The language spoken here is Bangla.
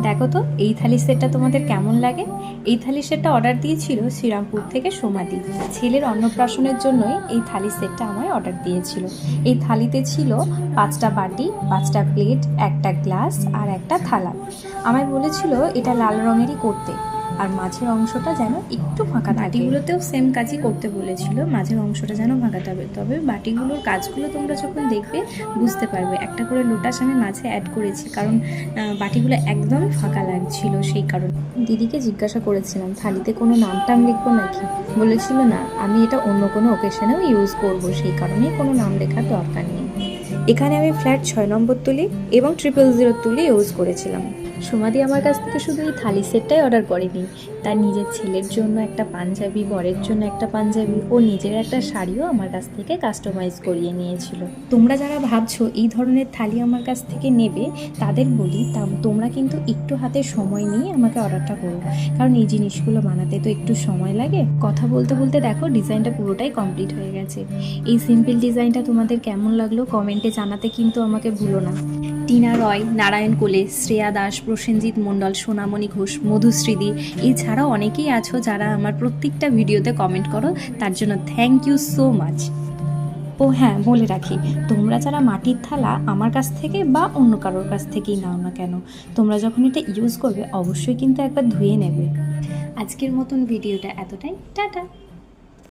দেখো তো এই থালি সেটটা তোমাদের কেমন লাগে। এই থালি সেটটা অর্ডার দিয়েছিল শ্রীরামপুর থেকে সোমাদি। ছেলের অন্নপ্রাশনের জন্যই এই থালি সেটটা আমায় অর্ডার দিয়েছিল। এই থালিতে ছিল 5টা বাটি, 5টা প্লেট, একটা গ্লাস আর একটা থালা। আমায় বলেছিল এটা লাল রঙেরই করতে, আর মাঝের অংশটা যেন একটু ফাঁকা থাকে। বাটিগুলোতেও সেম কাজই করতে বলেছিল, মাঝের অংশটা যেন ফাঁকা থাকবে। তবে বাটিগুলোর কাজগুলো তোমরা যখন দেখবে বুঝতে পারবে। একটা করে লোটাস আমি মাঝে অ্যাড করেছি, কারণ বাটিগুলো একদম ফাঁকা লাগছিল, সেই কারণে। দিদিকে জিজ্ঞাসা করেছিলাম থালিতে কোনো নাম টাম লিখবো নাকি, বলেছিল না, আমি এটা অন্য কোনো ওকেশনেও ইউজ করব, সেই কারণে কোনো নাম লেখার দরকার নেই। এখানে আমি ফ্ল্যাট 6 নম্বর তুলি এবং 000 তুলি ইউজ করেছিলাম। সোমাদি আমার কাছ থেকে শুধু এই থালি সেটটাই অর্ডার করেনি, তার নিজের ছেলের জন্য একটা পাঞ্জাবি, বরের জন্য একটা পাঞ্জাবি ও নিজের একটা শাড়িও আমার কাছ থেকে কাস্টমাইজ করিয়ে নিয়েছিল। তোমরা যারা ভাবছো এই ধরনের থালি আমার কাছ থেকে নেবে, তাদের বলি তোমরা কিন্তু একটু হাতে সময় নিয়ে আমাকে অর্ডারটা করো, কারণ এই জিনিসগুলো বানাতে তো একটু সময় লাগে। কথা বলতে বলতে দেখো ডিজাইনটা পুরোটাই কমপ্লিট হয়ে গেছে। এই সিম্পল ডিজাইনটা তোমাদের কেমন লাগলো কমেন্টে জানাতে কিন্তু আমাকে ভুলো না। টিনা রয়, নারায়ণ কোলে, শ্রেয়া দাস, প্রসেনজিৎ মণ্ডল, সোনামণি ঘোষ, মধুশ্রীদি, এছাড়াও অনেকেই আছো যারা আমার প্রত্যেকটা ভিডিওতে কমেন্ট করো, তার জন্য থ্যাংক ইউ সো মাচ। ও হ্যাঁ, বলে রাখি, তোমরা যারা মাটির থালা আমার কাছ থেকে বা অন্য কারোর কাছ থেকেই নাও না কেন, তোমরা যখন এটা ইউজ করবে অবশ্যই কিন্তু একবার ধুয়ে নেবে। আজকের মতন ভিডিওটা এতটাই, টাটা।